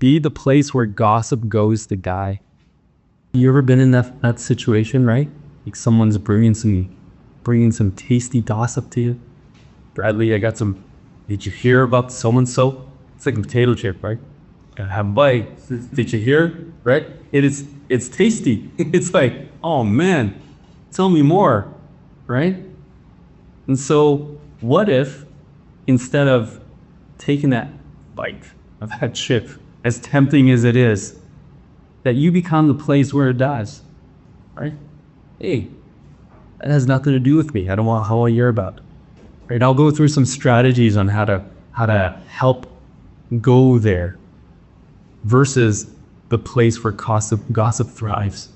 Be the place where gossip goes to die. You ever been in that situation, right? Like someone's bringing some tasty gossip to you. Bradley, I got some. Did you hear about so and so? It's like a potato chip, right? Have a bite. Did you hear? Right? It's tasty. It's like, oh man, tell me more, right? And so, what if instead of taking that bite of that chip, as tempting as it is, that you become the place where it does, right? Hey, that has nothing to do with me. I don't want how I hear about it. Right? I'll go through some strategies on how to help go there versus the place where gossip thrives.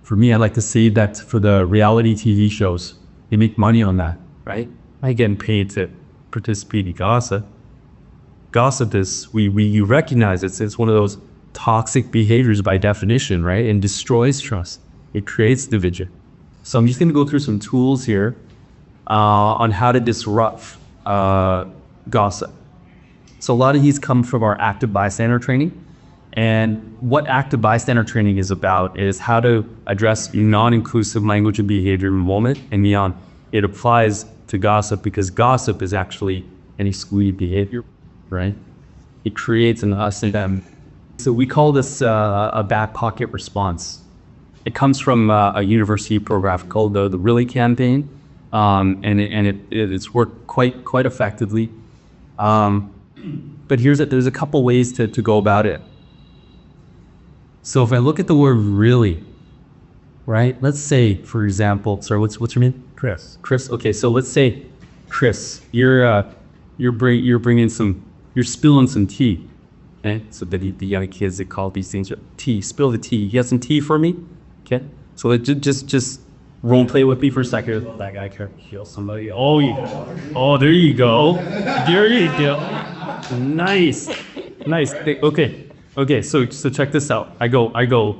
For me, I like to say that for the reality TV shows, they make money on that, right? I getting paid to participate in gossip. Gossip is, we recognize it's one of those toxic behaviors by definition, right? And destroys trust. It creates division. So I'm just going to go through some tools here on how to disrupt gossip. So a lot of these come from our active bystander training. And what active bystander training is about is how to address non-inclusive language and behavior in the moment and beyond. It applies to gossip because gossip is actually an excluded behavior, right? It creates an us and them. So we call this a back pocket response. It comes from a university program called the Really campaign, and it's worked quite effectively. But there's a couple ways to go about it. So if I look at the word really, right? Let's say, for example, sorry, what's your name? Chris. Chris. Okay, so let's say, Chris, you're spilling some tea. Okay, so the young kids, they call these things tea. Spill the tea. You got some tea for me? Okay, so just role play with me for a second. That guy can kill somebody. Oh, there you go. There you go. Nice. Okay. So check this out. I go.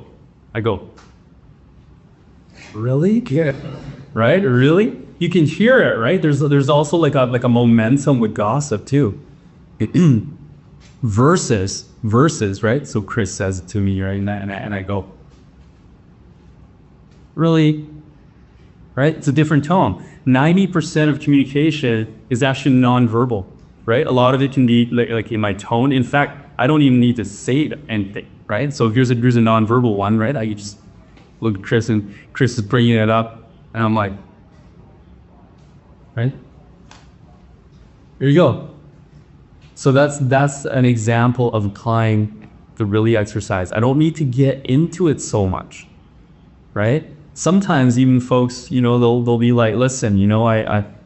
Really? Yeah. Right? Really? You can hear it, right? There's also like a momentum with gossip too. versus, right? So Chris says it to me, right? And I go, really? Right? It's a different tone. 90% of communication is actually nonverbal, right? A lot of it can be like in my tone. In fact, I don't even need to say anything, right? So here's a nonverbal one, right? I just look at Chris and Chris is bringing it up and I'm like, right? Here you go. So that's an example of applying the really exercise. I don't need to get into it so much, right? Sometimes even folks, they'll be like, listen,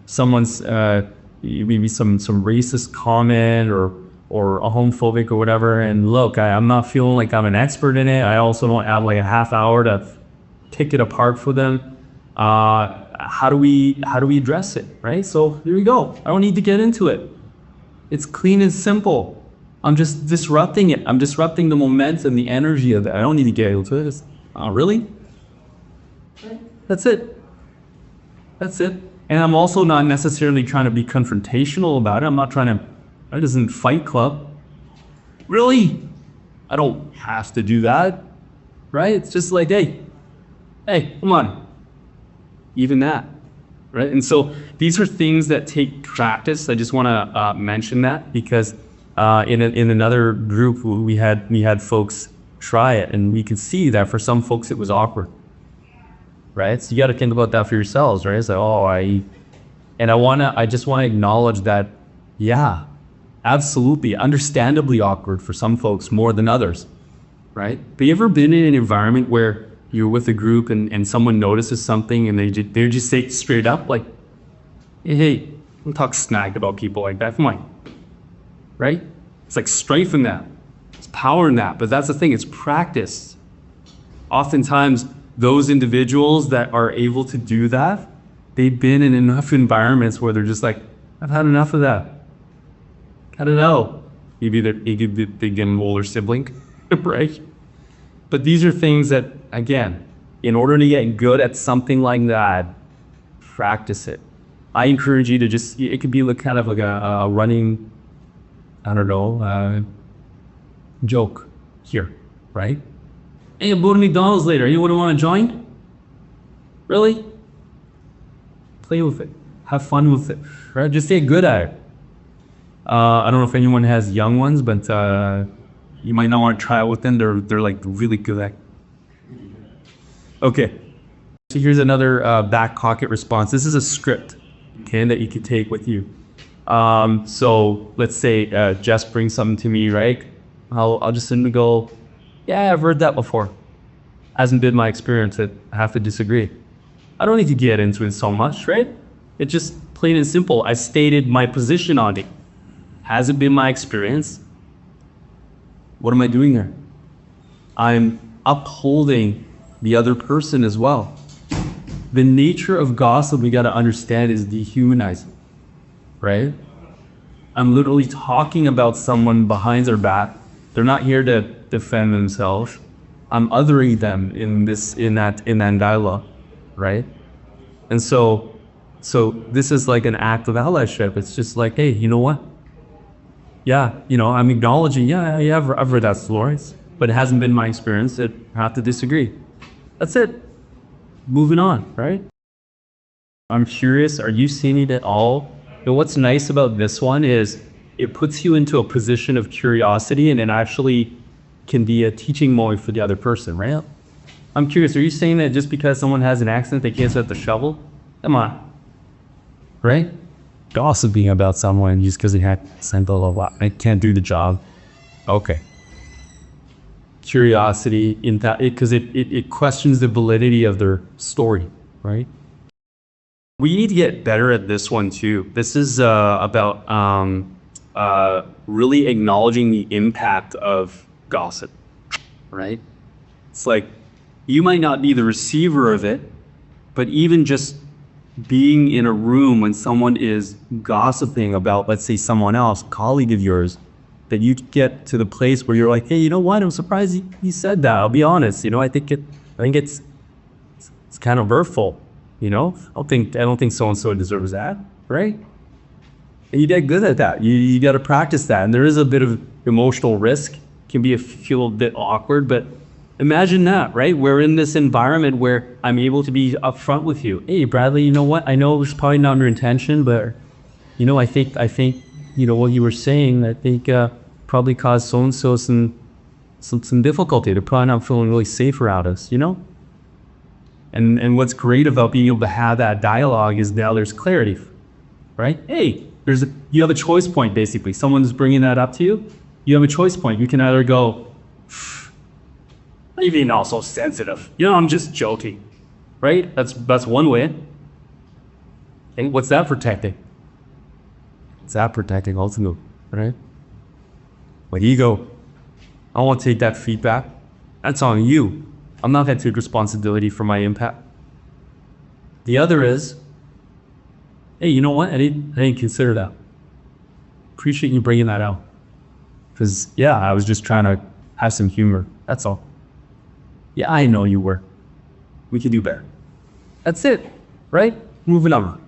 someone's maybe some racist comment or a homophobic or whatever, and look, I'm not feeling like I'm an expert in it. I also don't have like a half hour to pick it apart for them. How do we address it, right? So there you go. I don't need to get into it. It's clean and simple. I'm just disrupting it. I'm disrupting the momentum, the energy of it. I don't need to get into it. Really? That's it. And I'm also not necessarily trying to be confrontational about it. I'm not trying to, it isn't Fight Club. Really? I don't have to do that, right? It's just like, hey, come on. Even that, right? And so these are things that take practice. I just want to mention that because in another group we had folks try it, and we could see that for some folks it was awkward, right? So you got to think about that for yourselves, right? It's like, I just want to acknowledge that, yeah, absolutely, understandably awkward for some folks more than others, right? But you ever been in an environment where you're with a group and someone notices something and they just say straight up like, hey, don't talk smack about people like that. Come on, right? It's like strength in that. It's power in that. But that's the thing, it's practice. Oftentimes, those individuals that are able to do that, they've been in enough environments where they're just like, I've had enough of that. I don't know. Maybe they get an older sibling, right? But these are things that, again, in order to get good at something like that, practice it. I encourage you to it could be kind of like a running, I don't know, joke here, right? Hey, I'm going to McDonald's later. You wouldn't want to join? Really? Play with it. Have fun with it. Right? Just get good at it. I don't know if anyone has young ones, but you might not want to try it with them. They're like really good at it. Okay. So here's another back pocket response. This is a script, okay, that you could take with you. So let's say Jess brings something to me, right? I'll just sit and go, yeah, I've heard that before. Hasn't been my experience. I have to disagree. I don't need to get into it so much, right? It's just plain and simple. I stated my position on it. Hasn't been my experience. What am I doing there? I'm upholding the other person as well. The nature of gossip, we got to understand, is dehumanizing, right? I'm literally talking about someone behind their back. They're not here to defend themselves. I'm othering them in that dialogue, right? And so this is like an act of allyship. It's just like, hey, you know what? Yeah, I'm acknowledging, yeah, I've read that story, but it hasn't been my experience. I have to disagree. That's it. Moving on, right? I'm curious, are you seeing it at all? And what's nice about this one is it puts you into a position of curiosity, and it actually can be a teaching moment for the other person, right? I'm curious, are you saying that just because someone has an accent, they can't set the shovel? Come on, right? Gossiping about someone just because they had accent, blah, blah, blah. I can't do the job. Okay. Curiosity in that, because it questions the validity of their story, right? We need to get better at this one too. This is about really acknowledging the impact of gossip, right? It's like you might not be the receiver of it, but even just being in a room when someone is gossiping about, let's say, someone else, colleague of yours, that you get to the place where you're like, hey, you know what? I'm surprised he said that. I'll be honest. I think it's kind of hurtful. I don't think so and so deserves that, right? And you get good at that. You got to practice that. And there is a bit of emotional risk. It can feel a bit awkward, but imagine that, right? We're in this environment where I'm able to be upfront with you. Hey, Bradley, you know what? I know it was probably not your intention, but I think what you were saying, I think probably caused so and so some difficulty. They're probably not feeling really safe around us, And what's great about being able to have that dialogue is now there's clarity, right? Hey, you have a choice point, basically. Someone's bringing that up to you. You have a choice point. You can either go, you're being also sensitive. I'm just joking, right? That's one way. And what's that protecting? It's that protecting ultimately, right? My ego. I don't want to take that feedback. That's on you. I'm not going to take responsibility for my impact. The other is, hey, you know what? I didn't consider that. Appreciate you bringing that out. Because, yeah, I was just trying to have some humor. That's all. Yeah, I know you were. We could do better. That's it, right? Moving on.